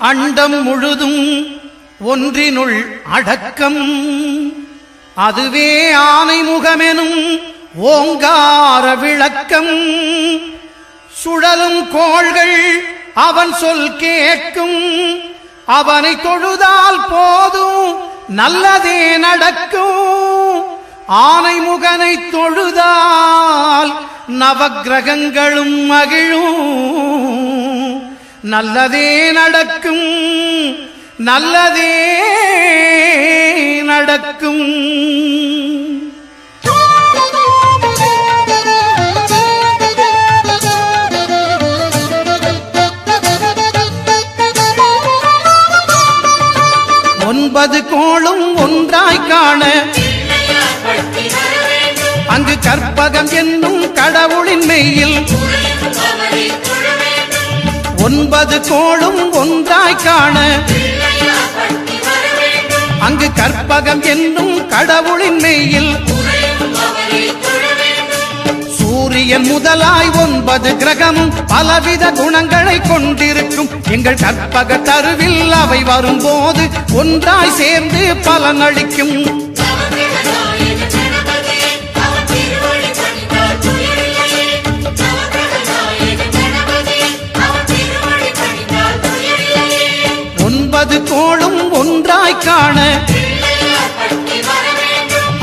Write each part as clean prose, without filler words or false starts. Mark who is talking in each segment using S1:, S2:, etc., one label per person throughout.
S1: அண்டம் முழுதும் ஒன்றினுள் அடக்கம் அதுவே ஆனை முகமெனும் ஓங்கார விளக்கம் சுழலும் கோள்கள் அவன் சொல் கேட்கும் அவனை தொழுதால் போதும் நல்லதே நடக்கும் ஆனை முகனை தொழுதால் நவக்கிரகங்களும் மகிழும் நல்லதே நடக்கும் நல்லதே நடக்கும் ஒன்பது கோளும் ஒன்றாய் காண அங்கு கற்பகம் என்னும் கடவுளின் மெய்யில் ஒன்பது கோளும் ஒன்றாய் காண அங்கு கற்பகம் என்னும் கடவுளின் மெய்யில் சூரியன் முதலாய் 9 கிரகமும் பலவித குணங்களை கொண்டிருக்கும் எங்கள் கற்பக தருவில் அவை வரும்போது ஒன்றாய் சேர்ந்து பலனளிக்கும் ஒன்பது கோளும் ஒன்றாய் காண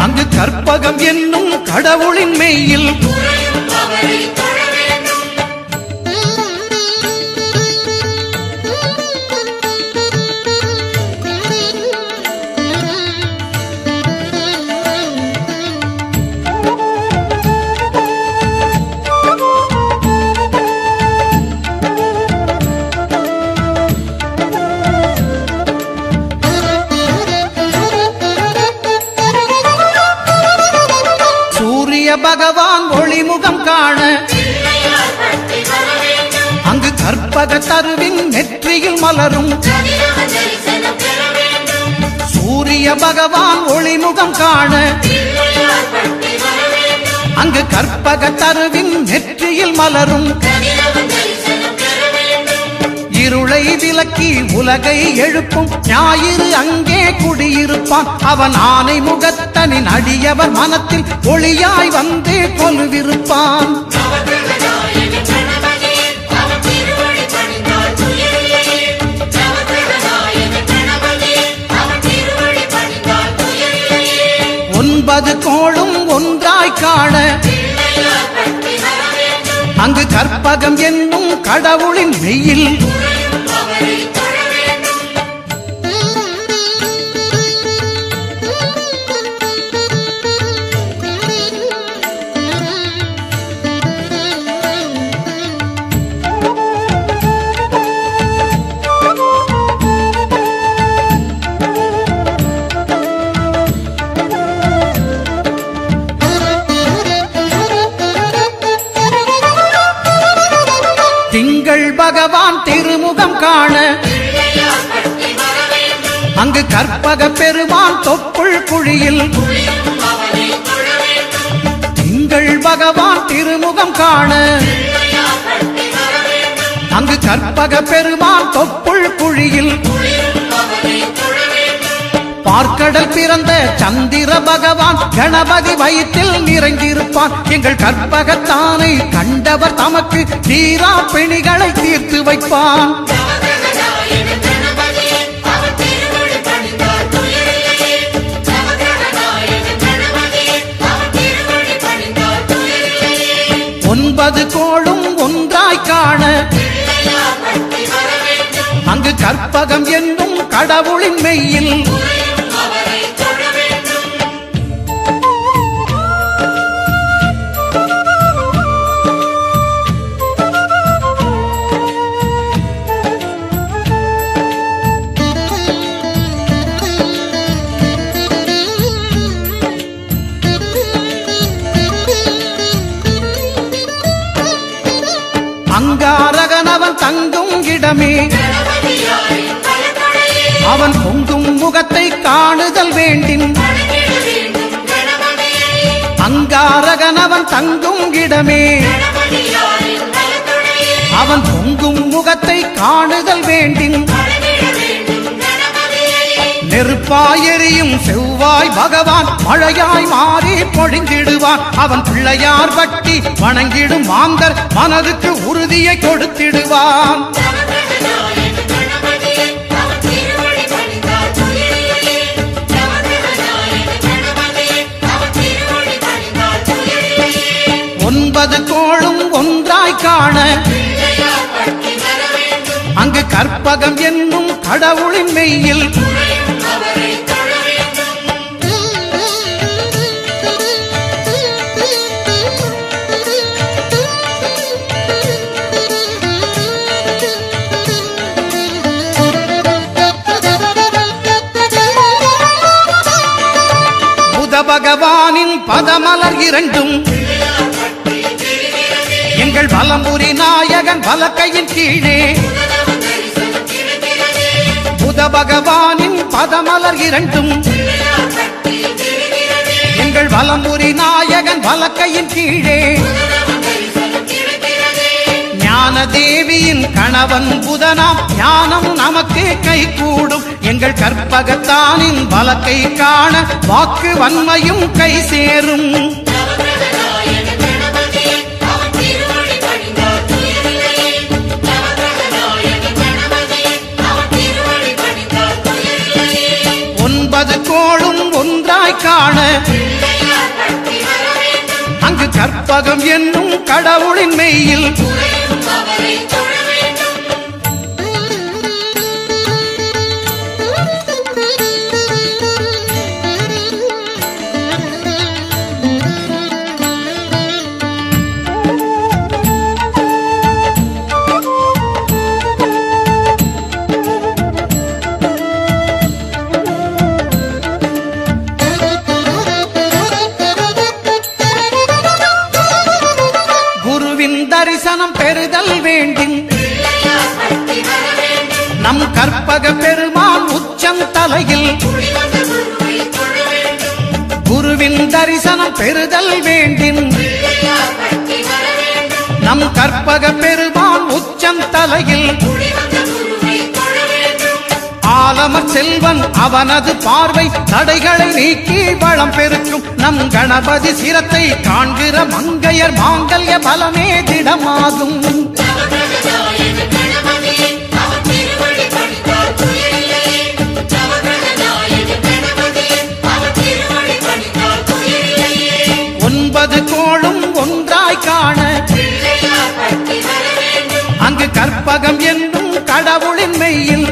S1: அங்கு கற்பகம் என்னும் கடவுளின் மெய்யில் பகவான் ஒளிமுகம் காண அங்கு கற்பக தருவின் நெற்றியில் மலரும் சூரிய பகவான் ஒளிமுகம் காண அங்கு கற்பக தருவின் நெற்றியில் மலரும் இருளை விலக்கி உலகை எழுப்பும் ஞாயிறு அங்கே குடியிருப்பான் அவன் ஆனை முகத்தனின் அடியவர் மனத்தில் ஒளியாய் வந்து கொலுவிருப்பான் ஒன்பது கோளும் ஒன்றாய் காண அங்கு கற்பகம் என்னும் கடவுளின் மெய்யில் திங்கள் பகவான் திருமுகம் காண அங்கு கற்பக பெருமான் தொப்புள் குழியில் திங்கள் பகவான் திருமுகம் காண அங்கு கற்பக பெருமான் தொப்புள் குழியில் பார்க்கடல் பிறந்த சந்திர பகவான் கணபதி வயிற்றில் நிறைந்திருப்பான் எங்கள் கற்பகத்தானை கண்டவர் தமக்கு தீரா பிணிகளை தீர்த்து வைப்பான் ஒன்பது கோளும் ஒன்றாய் காண அங்கு கற்பகம் என்னும் கடவுளின் மெய்யில் அங்காரகனவன் தங்கும் இடமே அவன் பொங்கும் முகத்தை காணுதல் வேண்டின் தாரகனவன் தங்கும் இடமே அவன் பொங்கும் முகத்தை காணுதல் வேண்டின் நெருப்பாய் எரியும் செவ்வாய் பகவான் மழையாய் மாறி பொழிந்திடுவான் அவன் பிள்ளையார் பட்டி வணங்கிடும் மாந்தர் மனதுக்கு உறுதியை கொடுத்திடுவான் ஒன்பது கோளும் ஒன்றாய் காண அங்கு கற்பகம் என்னும் கடவுளின் மெய்யில் புத பகவானின் பதமலர் இரண்டும் எங்கள் வலம்புரி நாயகன் வலக்கையின் கீழே புத பகவானின் பதமலர் இரண்டும் எங்கள் வலம்புரி நாயகன் வலக்கையின் கீழே ஞான தேவியின் கணவன் புதனாம் ஞானம் நமக்கு கைகூடும் எங்கள் கற்பகத்தானின் வலக்கை காண வாக்கு வன்மையும் கை சேரும் ஒன்பது கோளும் ஒன்றாய் காண அங்கு கற்பகம் என்னும் கடவுளின் மெய்யில் தரிசனம் பெறுதல் வேண்டும் நம் கற்பக பெருமான் உச்சம் தலையில் குருவின் தரிசனம் பெறுதல் வேண்டும் நம் கற்பக பெருமான் உச்சம் தலையில் ஆலமர் செல்வன் அவனது பார்வை தடைகளை நீக்கி வளம் பெருக்கும் நம் கணபதி சிரத்தை காண்கிற மங்கையர் மாங்கல்ய பலமே திடமாகும் ஒன்பது கோளும் ஒன்றாய் காண அங்கு கற்பகம் என்னும் கடவுளின் மெய்யில்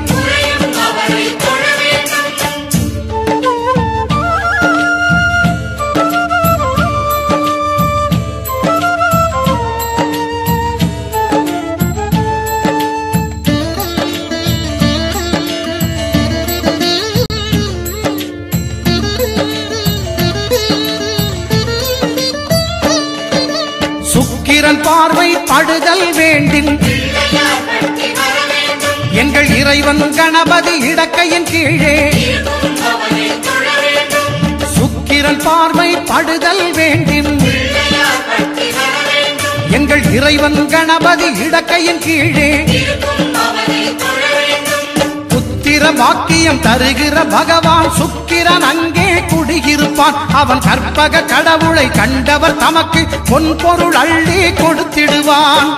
S1: சுக்கிரன் பார்வை படுதல் வேண்டின் எங்கள் இறைவன் கணபதி இடக்கையின் கீழே சுக்கிரன் பார்வை படுதல் வேண்டின் எங்கள் இறைவன் கணபதி இடக்கையின் கீழே புத்திர வாக்கியம் தருகிற பகவான் சுக்கிரன் அங்கே குடியிருப்பான் அவன் கற்பக கடவுளை கண்டவர் தமக்கு பொன் பொருள் அள்ளி கொடுத்திடுவான்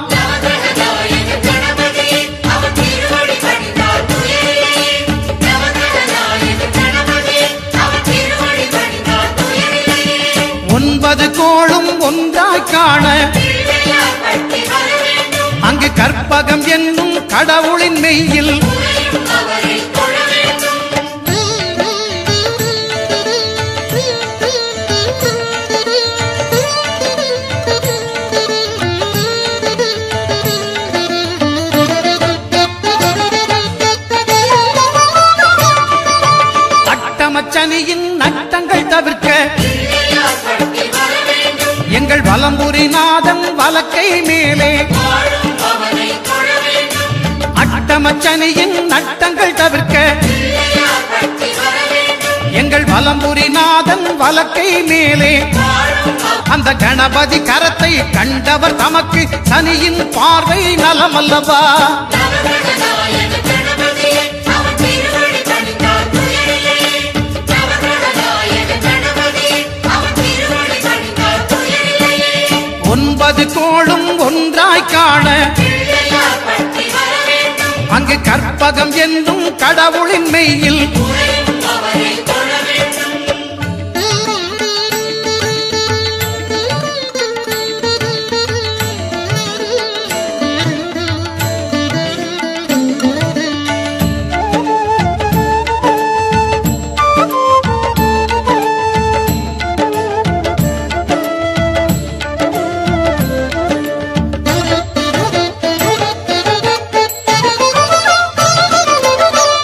S1: ஒன்பது கோளும் ஒன்றாய் காண அங்கு கற்பகம் என்னும் கடவுளின் மெய்யில் அட்டமச்சனியின் நட்டங்கள் தவிர்க்க எங்கள் வலம்புரி நாதன் வலக்கை மேலே அட்டமச்சனியின் நட்டங்கள் தவிர்க்க எங்கள் வலம்புரி நாதன் வலக்கை மேலே அந்த கணபதி கரத்தை கண்டவர் தமக்கு சனியின் பார்வை நலமல்லவா. ஒன்பது கோளும் ஒன்றாய் காண அங்கு கற்பகம் என்னும் கடவுளின் மெய்யில்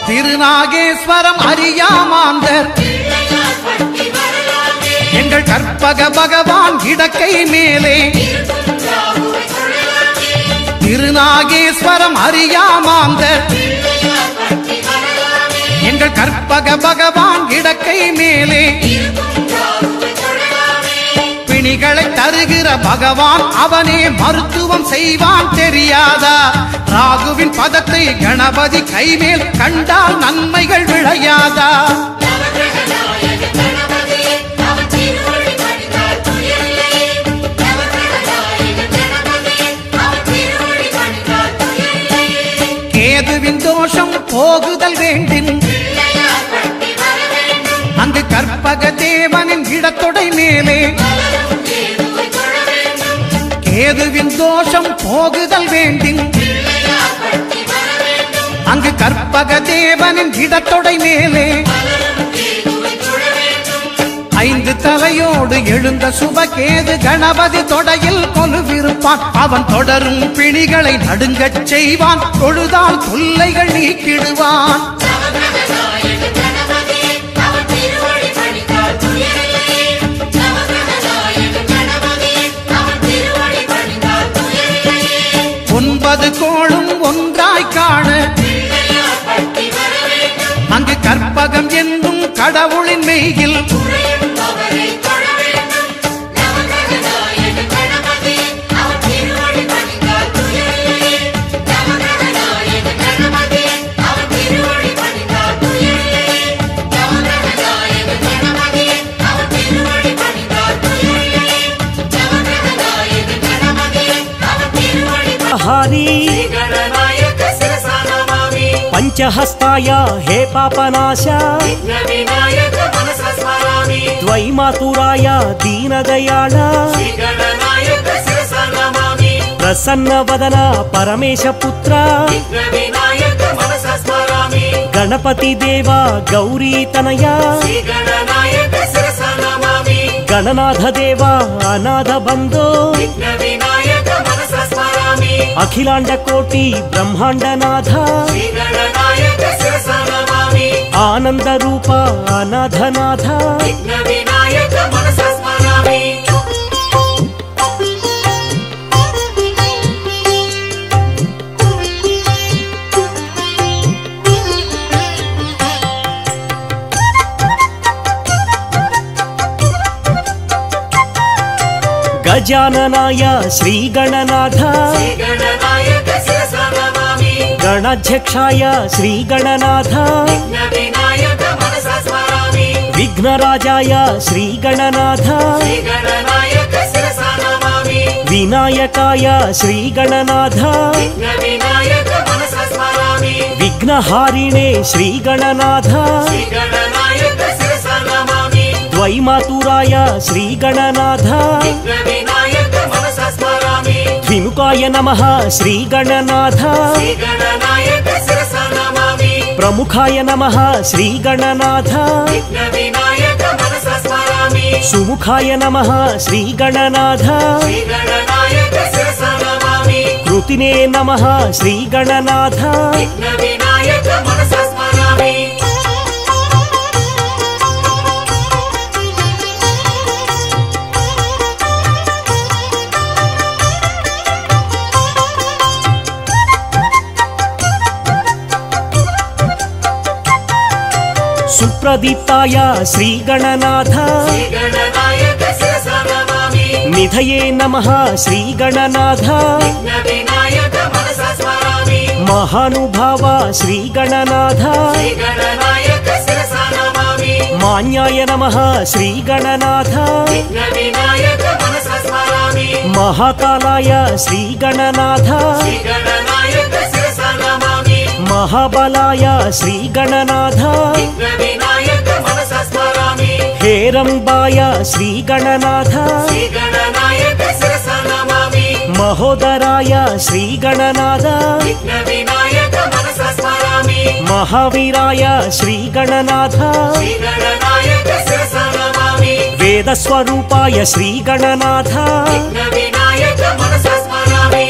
S1: திருநாகேஸ்வரம் அறியாமாந்தர் எங்கள் கற்பக பகவான் இடக்கை மேலே. திருநாகேஸ்வரம் அறியாமாந்தர் எங்கள் கற்பக பகவான் இடக்கை மேலே. பிணிகளை தருகிற பகவான் அவனே மருத்துவம் செய்வான் தெரியாதா. ராகுவின் பதத்தை கணபதி கைமேல் கண்டால் நன்மைகள் விளையாதா. கேதுவின் தோஷம் போகுதல் வேண்டின் அங்கு கற்பக தேவனின் இடத்தொடை மேலே. கேதுவின் தோஷம் போகுதல் வேண்டின் அங்கு கற்பக தேவனின் இடத்தொடை மேலே. ஐந்து தலையோடு எழுந்த சுபகேது கணபதி தொடையில் கொலுவிருப்பான். அவன் தொடரும் பிணிகளை நடுங்கச் செய்வான். தொழுதால் தொல்லைகள் நீக்கிடுவான். ஒன்பது கோளும் ஒன்றாய் காண அங்கு கற்பகம் என்னும் கடவுளின் மெய்யில்
S2: पंचहस्ताय हे पापनाश द्वैमातुराय दीनदयाळ प्रसन्नवदन परमेशपुत्र गणपति देव गौरी तनया गणनाथ देव अनाथ बंधो अखिलांड कोटि ब्रह्मांडनाथ आनंद रूप अनाथनाथ गजाननाय श्री गणनाथ गणाध्यक्षाय श्री गणनाथ विघ्नराजाय श्री गणनाथ विनायकाय श्री गणनाथ विघ्नहारिणे श्री गणनाथ द्वैमातुराय श्री गणनाथ विमुखाय नमः श्री गणनाथ प्रमुखाय नमः श्री गणनाथ सुमुखाय नमः श्री गणनाथ कृतिने नमः श्री गणनाथ सुप्रदीप्ताय श्री गणनाथ నిధయే నమః శ్రీ గణనాథ
S3: విఘ్న వినాయక మనసా స్మరామి
S2: మహానుభావ శ్రీ గణనాథ
S3: శ్రీ గణనాయక శిరసా నమామి
S2: మాన్యాయ నమః శ్రీ గణనాథ
S3: విఘ్న వినాయక మనసా స్మరామి
S2: మహాకాలాయ శ్రీ గణనాథ
S3: శ్రీ గణనాయక శిరసా నమామి
S2: మహాబలాయ శ్రీ గణనాథ
S3: విఘ్న వినాయక మనసా స్మరామి
S2: హేరంబాయ శ్రీ గణనాథ
S3: శ్రీ గణనాయక శిరసా నమామి
S2: మహోదరాయ శ్రీ గణనాథ
S3: విఘ్న వినాయక మనసా స్మరామి
S2: మహావీరాయ శ్రీ గణనాథ
S3: శ్రీ గణనాయక శిరసా నమామి
S2: వేదస్వరూపాయ శ్రీ గణనాథ
S3: విఘ్న వినాయక మనసా స్మరామి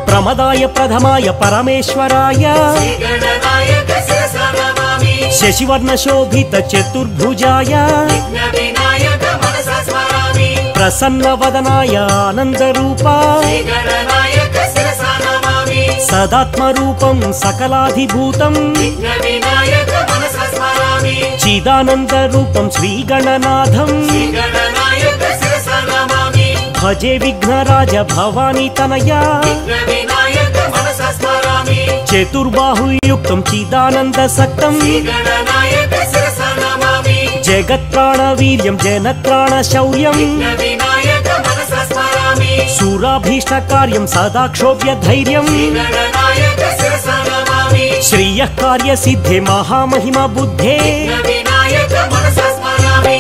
S2: ప్రమదాయ ప్రథమాయ పరమేశ్వరాయ
S3: శ్రీ గణనాయక శిరసా నమామి
S2: శశివర్ణ శోభిత చతుర్భుజాయ
S3: విఘ్న వినాయక మనసా స్మరామి
S2: ప్రసన్న వదనాయ ఆనంద రూపా
S3: శ్రీ గణనాయక శిరసా నమామి
S2: సదాత్మ రూపం సకలాధిభూతం
S3: విఘ్న వినాయక మనసా స్మరామి
S2: చిదానంద రూపం శ్రీ గణనాథం
S3: శ్రీ గణనాయక శిరసా నమామి
S2: భజే విఘ్నరాజ భవానీ తనయ
S3: విఘ్న వినాయక మనసా స్మరామి
S2: చతుర్బాహుయుక్తం చిదానంద సక్తం
S3: శ్రీ గణనాయక శిరసా నమామి
S2: జగత్ప్రాణ వీర్యం జనత్రాణ శౌర్యం
S3: విఘ్న వినాయక మనసా స్మరామి
S2: సురాభీష్ట కార్యం సదా క్షోభ్య ధైర్యం
S3: శ్రీ గణనాయక శిరసా నమామి
S2: శ్రియ కార్య సిద్ధే మహామహిమ బుద్ధే
S3: విఘ్న వినాయక మనసా స్మరామి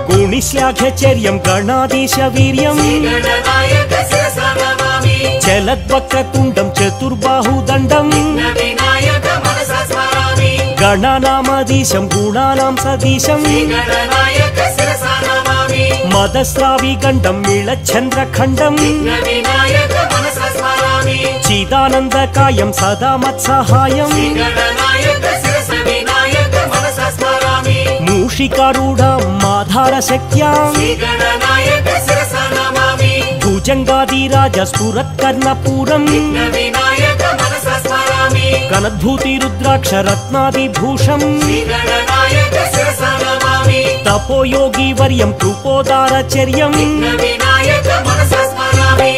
S2: గుణిశ్లాఘ్యచర్యం గణాధీశ వీర్యం
S3: శ్రీ గణనాయక శిరసా నమామి
S2: చలద్వక్రతుండం చతుర్బాహుదండం
S3: విఘ్న వినాయక మనసా స్మరామి
S2: గణనామధీశం గుణానాం సదీశం
S3: శ్రీ గణనాయక శిరసా నమామి
S2: మదస్రావి గండం నీళచంద్రఖండం
S3: విఘ్న వినాయక మనసా స్మరామి
S2: చిదానందకాయం సదా మత్సహాయం
S3: శ్రీ గణనాయక శిరసా వినాయక మనసా స్మరామి
S2: మూషికారూఢం మాధార శక్త్యాం
S3: శ్రీ గణనాయక శిరసా నమామి
S2: భుజంగాదిరాజ స్ఫురత్కర్ణపూరం
S3: విఘ్న వినాయక మనసా స్మరామి
S2: కనద్భూతి రుద్రాక్ష రత్నాదిభూషం
S3: శ్రీ గణనాయక శిరసా నమామి
S2: తపోయోగి వర్యం కృపోదారచర్యం
S3: విఘ్న వినాయక మనసా స్మరామి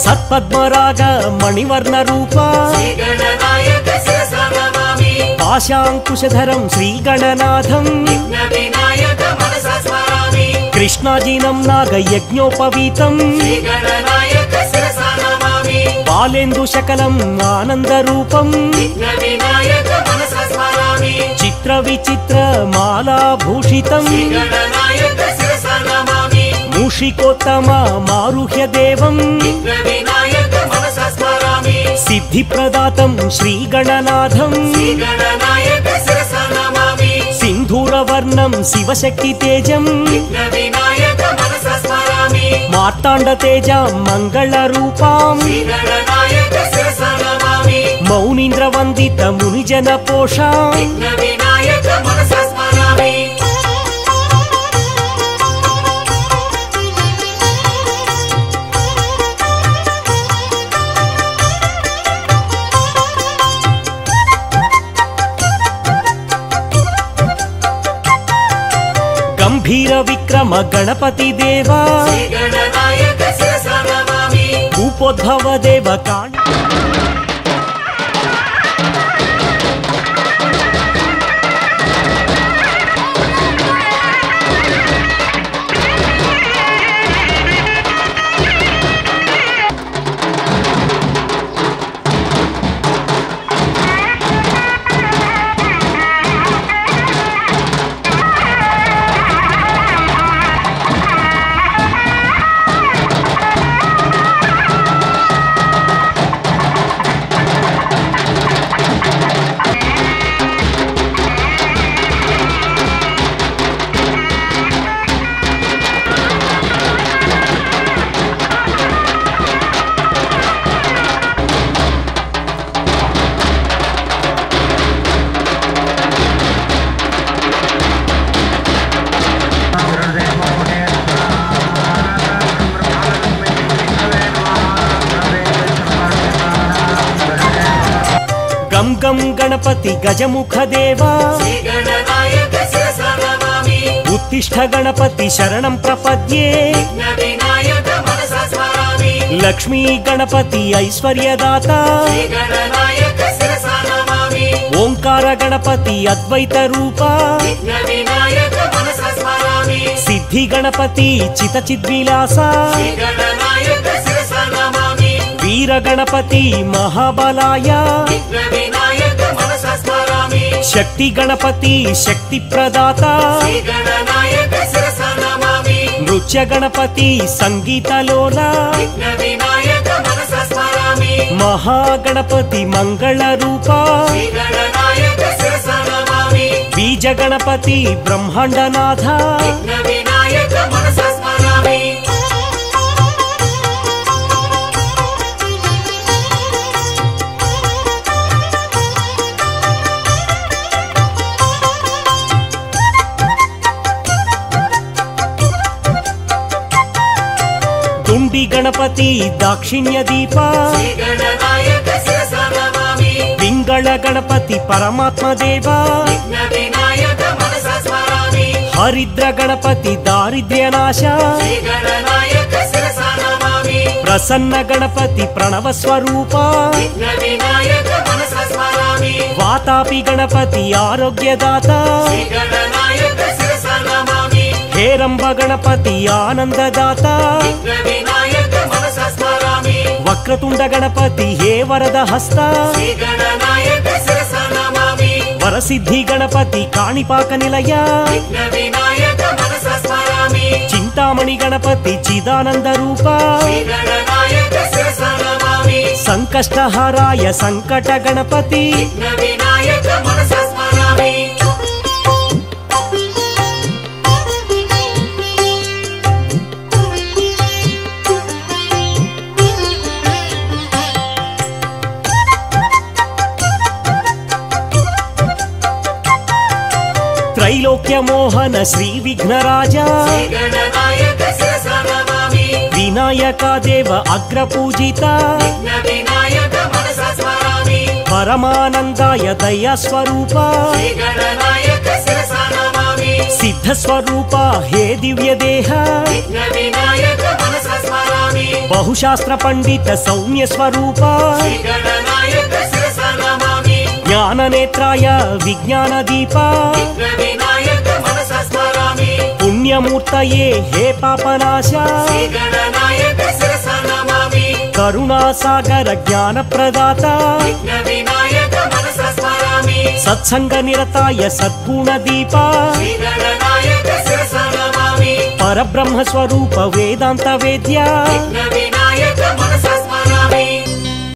S2: సత్పద్మరాగ మణివర్ణ రూపా
S3: శ్రీ గణనాయక శిరసా నమామి
S2: పాశాంకుశధరం శ్రీ గణనాథం
S3: విఘ్న వినాయక మనసా స్మరామి
S2: కృష్ణాజీనం నాగ యజ్ఞోపవీతం
S3: శ్రీ గణనాయక శిరసా నమామి
S2: బాలేందు శకలం ఆనంద రూపం
S3: విఘ్న వినాయక మనసా స్మరామి
S2: చిత్ర విచిత్ర మాలాభూషితం
S3: శ్రీ గణనాయక శిరసా నమామి
S2: మూషికోత్తమ మారుహ్య దేవం
S3: విఘ్న వినాయక మనసా స్మరామి
S2: సిద్ధి ప్రదాతం శ్రీ గణనాథం
S3: శ్రీ గణనాయక శిరసా నమామి
S2: సింధూరవర్ణం శివశక్తి తేజం
S3: విఘ్న వినాయక మనసా స్మరామి
S2: మార్తాండ తేజ మంగళ రూపాం
S3: శ్రీ గణనాయక శిరసా నమామి
S2: మౌనీంద్ర వందిత మునిజన పోషాం
S3: విఘ్న వినాయక మనసా స్మరామి
S2: గంభీర విక్రమ గణపతి దేవా
S3: శ్రీ గణనాయక శిరసా నమామి
S2: భూపోద్భవ దేవ కాండ गणपति गजमुख देवा
S3: श्रीगणनायक शिरसा नमामि
S2: उत्तिष्ठ गणपति शरणं प्रपद्ये
S3: विघ्नविनायक मनसा स्मरामि
S2: लक्ष्मी गणपति ऐश्वर्यदाता
S3: श्रीगणनायक शिरसा नमामि
S2: ओंकार गणपति अद्वैत रूपा
S3: विघ्नविनायक मनसा स्मरामि
S2: सिद्धि गणपति चितचिद्विलासा
S3: श्रीगणनायक शिरसा नमामि
S2: वीर गणपति महाबलाय
S3: विघ्नविनायक मनसा स्मरामि
S2: शक्ति गणपति शक्ति प्रदाता
S3: श्रीगणनायक शिरसा नमामि
S2: नृत्य गणपति संगीतलोला
S3: विघ्नविनायक मनसा स्मरामि
S2: महागणपति मंगल रूपा
S3: श्रीगणनायक शिरसा नमामि
S2: बीज गणपति ब्रह्मांडनाथ
S3: विघ्नविनायक मनसा स्मरामि
S2: दुंडी गणपति दाक्षिण्य दीपा
S3: श्रीगणनायक शिरसा नमामि
S2: पिंगल गणपति परमात्मा देवा
S3: विघ्नविनायक मनसा स्मरामि
S2: हरिद्र गणपति दारिद्र्यनाश
S3: श्रीगणनायक शिरसा नमामि
S2: प्रसन्न गणपति प्रणव स्वरूपा
S3: विघ्नविनायक मनसा स्मरामि
S2: वातापि गणपति आरोग्यदाता
S3: श्रीगणनायक शिरसा नमामि
S2: हेरंब गणपति आनंददाता
S3: विघ्नविनायक मनसा स्मरामि
S2: वक्रतुंड गणपति हे वरद हस्ता
S3: श्रीगणनायक शिरसा नमामि
S2: वरसिद्धि गणपति काणिपाक निलय
S3: विघ्नविनायक मनसा स्मरामि
S2: चिंतामणि गणपति चिदानंद रूपा
S3: श्रीगणनायक शिरसा नमामि
S2: संकष्टहाराय संकट गणपति
S3: विघ्नविनायक मनसा स्मरामि
S2: त्रैलोक्य मोहन श्री विघ्नराजा
S3: श्रीगणनायक शिरसा नमामि
S2: विनायक देव अग्रपूजिता
S3: विघ्नविनायक मनसा स्मरामि
S2: परमानंदाय दया स्वरूपा
S3: श्रीगणनायक शिरसा नमामि
S2: सिद्ध स्वरूपा हे दिव्य देह
S3: विघ्नविनायक मनसा स्मरामि
S2: बहुशास्त्र पंडित सौम्य स्वरूपा
S3: श्रीगणनायक शिरसा नमामि
S2: ज्ञान नेत्राय विज्ञान दीपा
S3: विघ्नविनायक मनसा स्मरामि
S2: पुण्यमूर्तये हे पापनाशा
S3: श्रीगणनायक शिरसा नमामि
S2: करुणासागर ज्ञान प्रदाता
S3: विघ्नविनायक मनसा स्मरामि
S2: सत्संग निरताय सद्गुण दीपा
S3: श्रीगणनायक शिरसा नमामि
S2: परब्रह्म स्वरूप वेदांत वेद्या
S3: विघ्नविनायक मनसा स्मरामि